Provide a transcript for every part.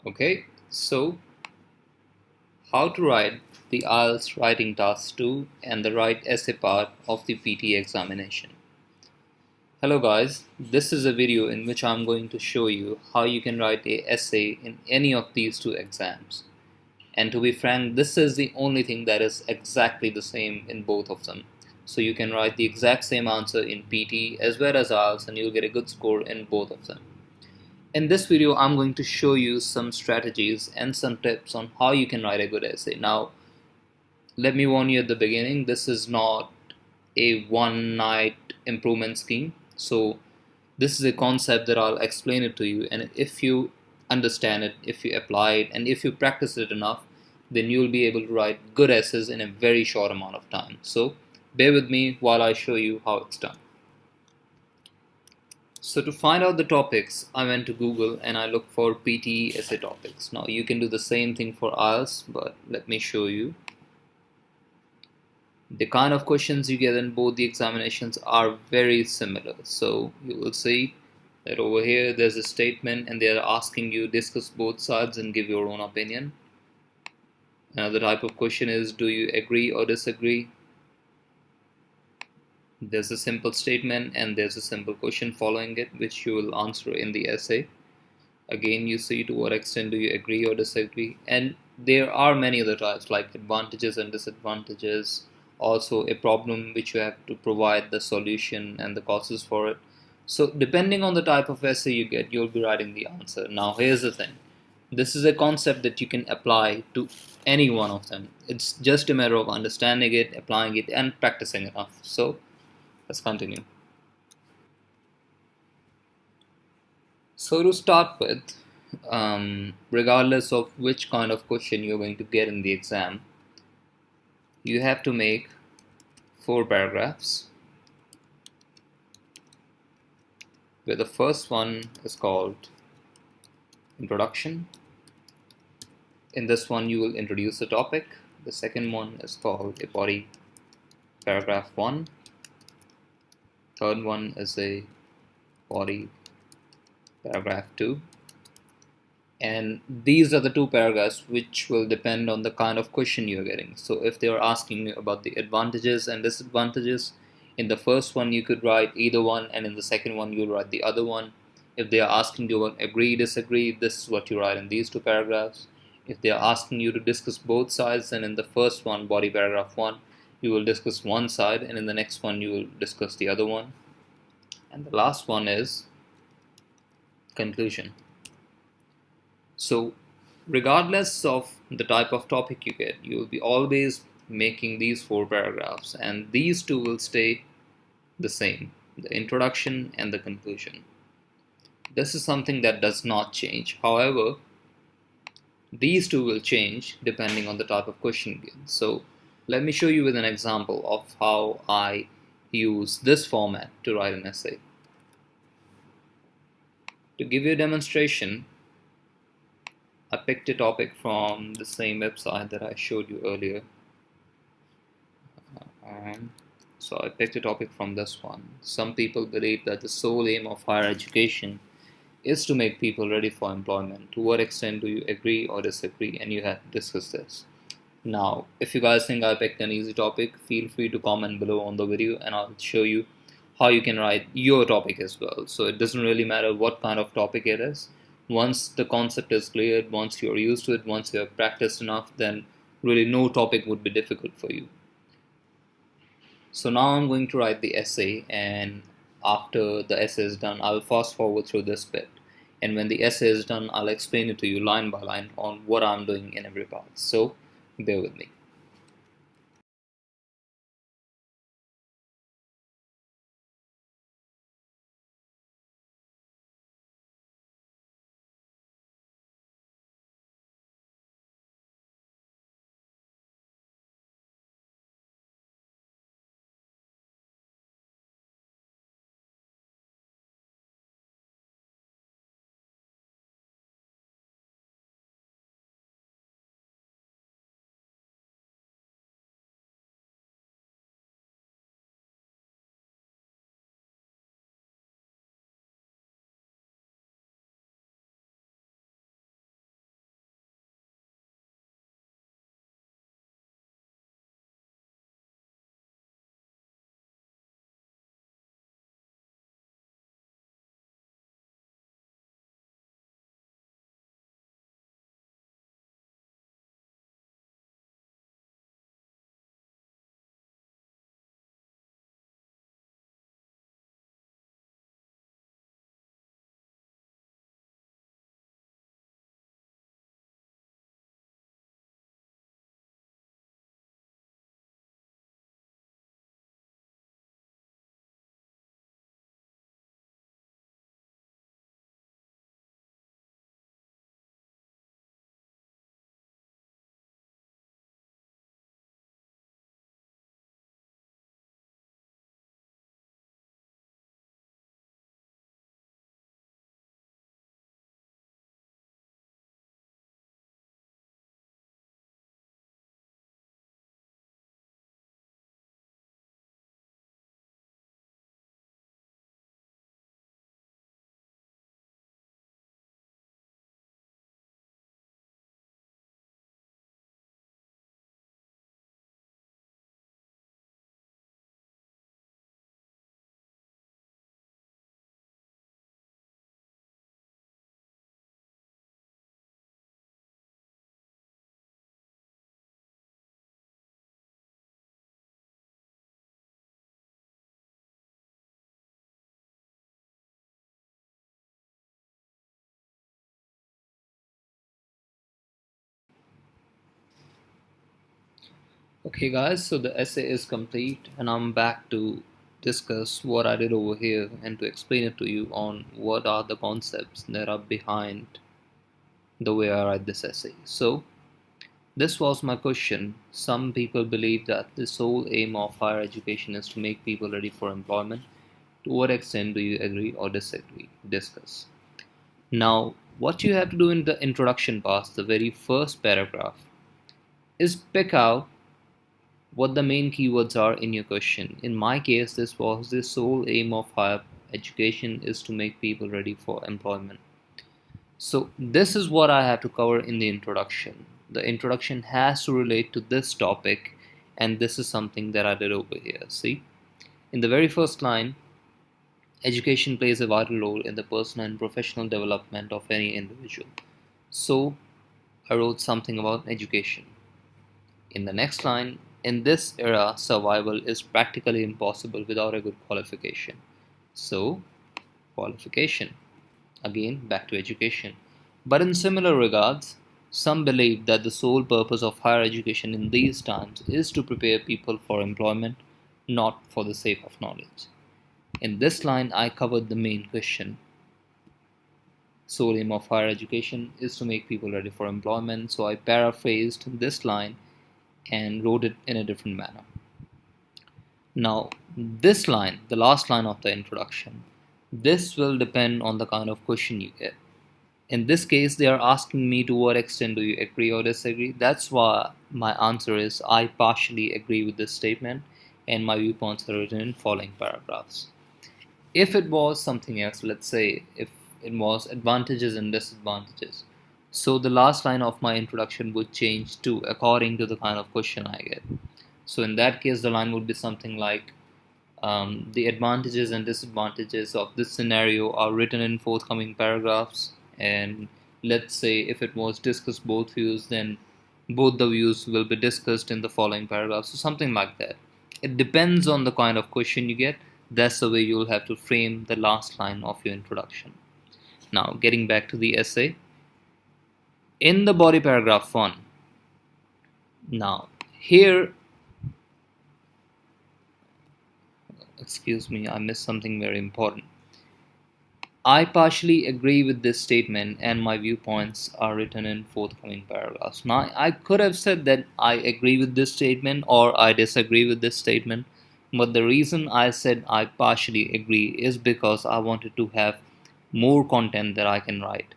Okay, so how to write the IELTS writing task 2 and the write essay part of the PTE examination. Hello guys, this is a video in which I'm going to show you how you can write a essay in any of these two exams. And to be frank, this is the only thing that is exactly the same in both of them. So you can write the exact same answer in PT as well as IELTS and you'll get a good score in both of them. In this video, I'm going to show you some strategies and some tips on how you can write a good essay. Now, let me warn you at the beginning, this is not a one night improvement scheme. So this is a concept that I'll explain it to you, and if you understand it, if you apply it, and if you practice it enough, then you'll be able to write good essays in a very short amount of time. So bear with me while I show you how it's done. So to find out the topics, I went to Google and I looked for PTE essay topics. Now you can do the same thing for IELTS, but let me show you. The kind of questions you get in both the examinations are very similar. So you will see that over here there's a statement and they are asking you discuss both sides and give your own opinion. Another type of question is, do you agree or disagree? There's a simple statement and there's a simple question following it which you will answer in the essay. Again, you see to what extent do you agree or disagree, and there are many other types like advantages and disadvantages, also a problem which you have to provide the solution and the causes for it. So depending on the type of essay you get, you'll be writing the answer. Now here's the thing, this is a concept that you can apply to any one of them. It's just a matter of understanding it, applying it, and practicing enough. So let's continue. So to start with, regardless of which kind of question you're going to get in the exam, you have to make 4 paragraphs, where the first one is called introduction. In this one you will introduce the topic. The second one is called a body, paragraph 1. Third one is a body, paragraph 2. And these are the 2 paragraphs which will depend on the kind of question you're getting. So if they are asking you about the advantages and disadvantages, in the first one you could write either one, and in the second one you'll write the other one. If they are asking you about agree, disagree, this is what you write in these 2 paragraphs. If they are asking you to discuss both sides, then in the first one, body paragraph 1, you will discuss one side, and in the next one you will discuss the other one. And the last one is conclusion. So regardless of the type of topic you get, you will be always making these 4 paragraphs, and these 2 will stay the same, the introduction and the conclusion. This is something that does not change. However, these 2 will change depending on the type of question you get. So let me show you with an example of how I use this format to write an essay. To give you a demonstration, I picked a topic from the same website that I showed you earlier. So I picked a topic from this one. Some people believe that the sole aim of higher education is to make people ready for employment. To what extent do you agree or disagree? And you have to discuss this. Now, if you guys think I picked an easy topic, feel free to comment below on the video and I'll show you how you can write your topic as well. So it doesn't really matter what kind of topic it is. Once the concept is cleared, once you're used to it, once you have practiced enough, then really no topic would be difficult for you. So now I'm going to write the essay, and after the essay is done, I'll fast forward through this bit. And when the essay is done, I'll explain it to you line by line on what I'm doing in every part. So bear with me. Okay guys, so the essay is complete and I'm back to discuss what I did over here and to explain it to you on what are the concepts that are behind the way I write this essay. So this was my question. Some people believe that the sole aim of higher education is to make people ready for employment. To what extent do you agree or disagree? Discuss. Now, what you have to do in the introduction part, the very first paragraph, is pick out what the main keywords are in your question. In my case, this was the sole aim of higher education is to make people ready for employment. So this is what I have to cover in the introduction. The introduction has to relate to this topic, and this is something that I did over here. See, in the very first line, education plays a vital role in the personal and professional development of any individual. So I wrote something about education. In the next line, in this era, survival is practically impossible without a good qualification. So, qualification. Again, back to education. But in similar regards, some believe that the sole purpose of higher education in these times is to prepare people for employment, not for the sake of knowledge. In this line, I covered the main question. Sole aim of higher education is to make people ready for employment, so I paraphrased this line and wrote it in a different manner. Now, this line, the last line of the introduction, this will depend on the kind of question you get. In this case, they are asking me to what extent do you agree or disagree. That's why my answer is I partially agree with this statement and my viewpoints are written in following paragraphs. If it was something else, let's say if it was advantages and disadvantages, so the last line of my introduction would change to according to the kind of question I get. So in that case, the line would be something like the advantages and disadvantages of this scenario are written in forthcoming paragraphs. And let's say if it was discuss both views, then both the views will be discussed in the following paragraphs. So something like that. It depends on the kind of question you get. That's the way you'll have to frame the last line of your introduction. Now, getting back to the essay. In the body paragraph 1, now here, excuse me, I missed something very important. I partially agree with this statement and my viewpoints are written in forthcoming paragraphs. Now, I could have said that I agree with this statement or I disagree with this statement, but the reason I said I partially agree is because I wanted to have more content that I can write.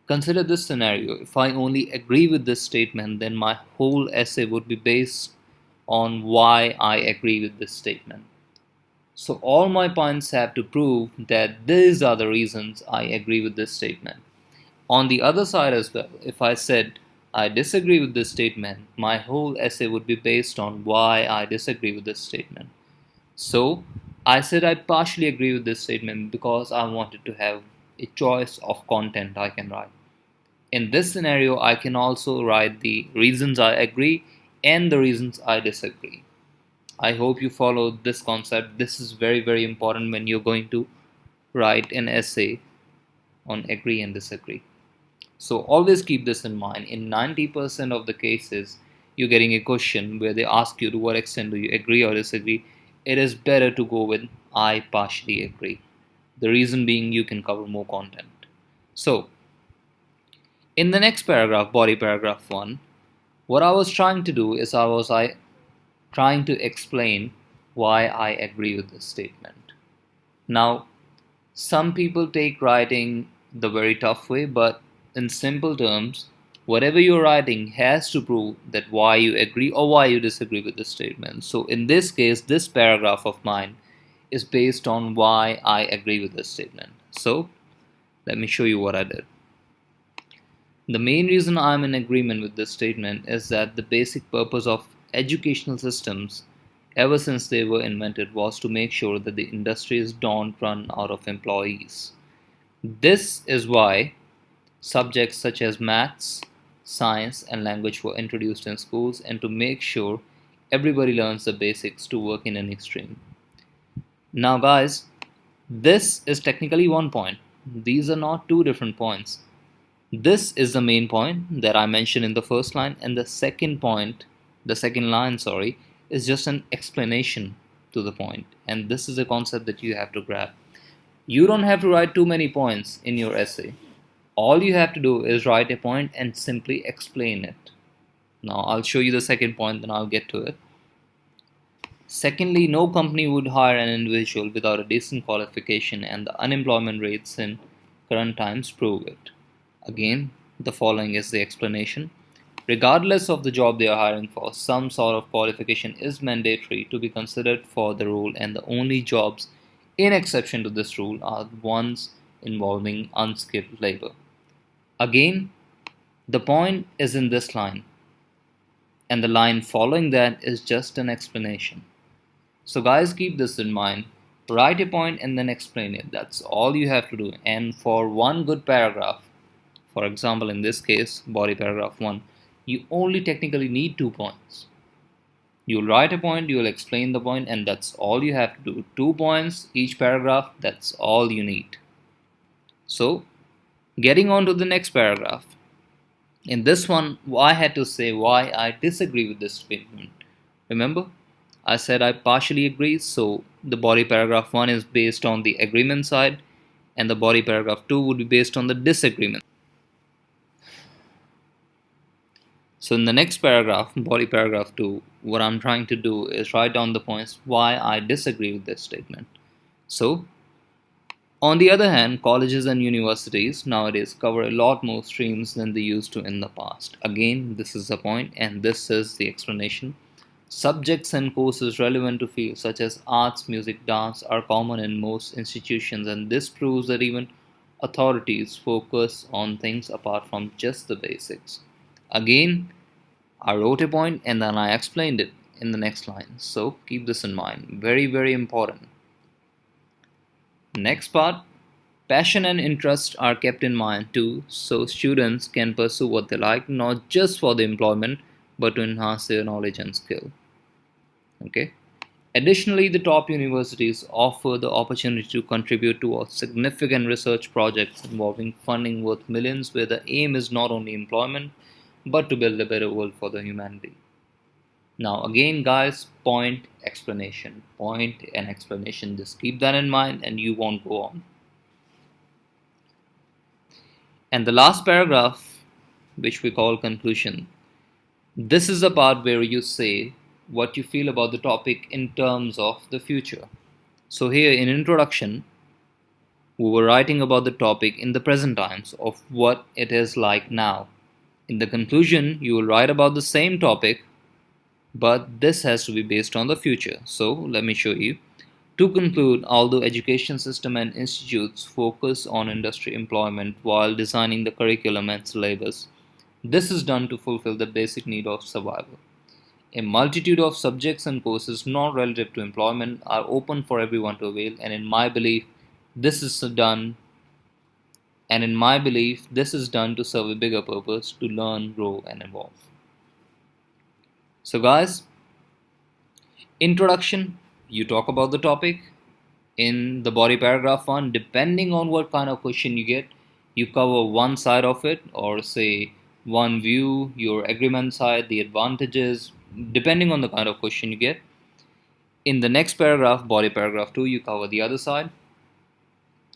Consider this scenario. If I only agree with this statement, then my whole essay would be based on why I agree with this statement. So all my points have to prove that these are the reasons I agree with this statement. On the other side as well, if I said I disagree with this statement, my whole essay would be based on why I disagree with this statement. So I said I partially agree with this statement because I wanted to have a choice of content I can write. In this scenario, I can also write the reasons I agree and the reasons I disagree. I hope you follow this concept. This is very, very important when you're going to write an essay on agree and disagree. So always keep this in mind. In 90% of the cases, you're getting a question where they ask you to what extent do you agree or disagree. It is better to go with I partially agree. The reason being you can cover more content. So in the next paragraph, body paragraph 1, what I was trying to do is I was trying to explain why I agree with this statement. Now, some people take writing the very tough way, but in simple terms, whatever you're writing has to prove that why you agree or why you disagree with the statement. So in this case, this paragraph of mine is based on why I agree with this statement. So let me show you what I did. The main reason I'm in agreement with this statement is that the basic purpose of educational systems ever since they were invented was to make sure that the industries don't run out of employees. This is why subjects such as maths, science, and language were introduced in schools and to make sure everybody learns the basics to work in any stream. Now guys, this is technically one point. These are not two different points. This is the main point that I mentioned in the first line, and the second point the second line, sorry, is just an explanation to the point, and this is a concept that you have to grab. You don't have to write too many points in your essay. All you have to do is write a point and simply explain it. Now I'll show you the second point, then I'll get to it. Secondly, no company would hire an individual without a decent qualification, and the unemployment rates in current times prove it. Again, the following is the explanation. Regardless of the job they are hiring for, some sort of qualification is mandatory to be considered for the role, and the only jobs in exception to this rule are ones involving unskilled labor. Again, the point is in this line, and the line following that is just an explanation. So guys, keep this in mind. Write a point and then explain it. That's all you have to do. And for one good paragraph, for example in this case body paragraph 1, you only technically need 2 points. You'll write a point, you'll explain the point, and that's all you have to do. 2 points each paragraph, that's all you need. So getting on to the next paragraph. In this one, I had to say why I disagree with this statement. Remember, I said I partially agree, so the body paragraph 1 is based on the agreement side, and the body paragraph 2 would be based on the disagreement. So in the next paragraph, body paragraph 2, what I'm trying to do is write down the points why I disagree with this statement. So, on the other hand, colleges and universities nowadays cover a lot more streams than they used to in the past. Again, this is the point, and this is the explanation. Subjects and courses relevant to fields such as arts, music, dance are common in most institutions, and this proves that even authorities focus on things apart from just the basics. Again, I wrote a point and then I explained it in the next line. So keep this in mind. Very, very important. Next part, passion and interest are kept in mind too, so students can pursue what they like, not just for the employment, but to enhance their knowledge and skill. Okay. Additionally, the top universities offer the opportunity to contribute towards significant research projects involving funding worth millions, where the aim is not only employment, but to build a better world for the humanity. Now again guys, point, explanation, point and explanation. Just keep that in mind and you won't go on. And the last paragraph, which we call conclusion, this is the part where you say what you feel about the topic in terms of the future. So here in introduction, we were writing about the topic in the present times of what it is like now. In the conclusion, you will write about the same topic, but this has to be based on the future. So let me show you. To conclude, although education system and institutes focus on industry employment while designing the curriculum and syllabus, this is done to fulfill the basic need of survival. A multitude of subjects and courses not relative to employment are open for everyone to avail, and in my belief, this is done to serve a bigger purpose, to learn, grow, and evolve. So guys, introduction, you talk about the topic. In the body paragraph 1, depending on what kind of question you get, you cover one side of it, or say one view, your agreement side, the advantages, depending on the kind of question you get. In the next paragraph, body paragraph 2, you cover the other side.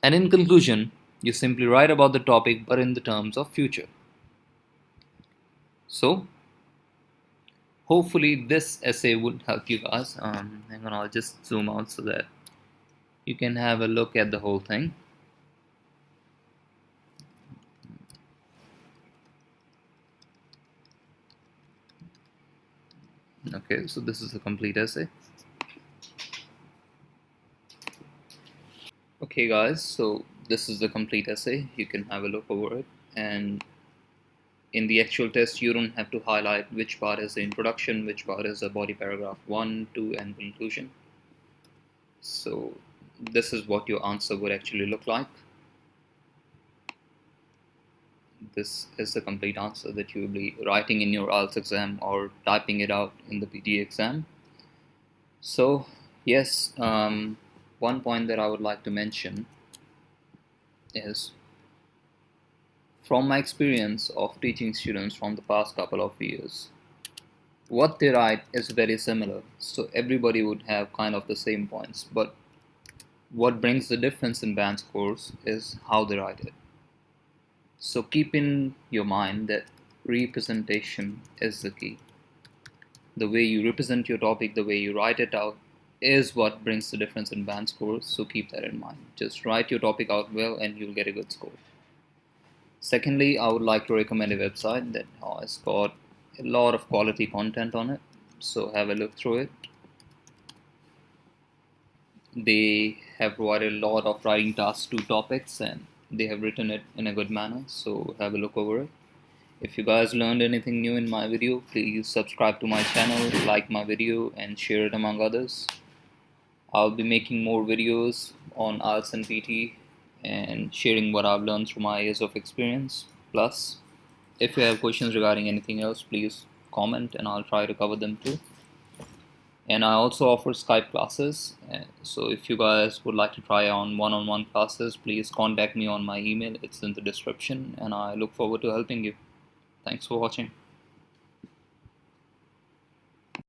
And in conclusion, you simply write about the topic but in the terms of future. So hopefully this essay would help you guys. Hang on, I'll just zoom out so that you can have a look at the whole thing. Okay, so this is the complete essay. Okay guys, so this is the complete essay. You can have a look over it, and in the actual test you don't have to highlight which part is the introduction, which part is the body paragraph 1, 2 and conclusion. So this is what your answer would actually look like. This is the complete answer that you will be writing in your IELTS exam or typing it out in the PTE exam. So yes, one point that I would like to mention is, from my experience of teaching students from the past couple of years, what they write is very similar, so everybody would have kind of the same points, but what brings the difference in band scores is how they write it. So keep in your mind that representation is the key. The way you represent your topic, the way you write it out, is what brings the difference in band scores, so keep that in mind. Just write your topic out well and you'll get a good score. Secondly, I would like to recommend a website that has got a lot of quality content on it, so have a look through it. They have provided a lot of writing tasks to topics and they have written it in a good manner, so have a look over it. If you guys learned anything new in my video, please subscribe to my channel, like my video and share it among others. I'll be making more videos on IELTS and PTE and sharing what I've learned through my years of experience. Plus, if you have questions regarding anything else, please comment and I'll try to cover them too. And I also offer Skype classes, so if you guys would like to try on one-on-one classes, please contact me on my email. It's in the description and I look forward to helping you. Thanks for watching.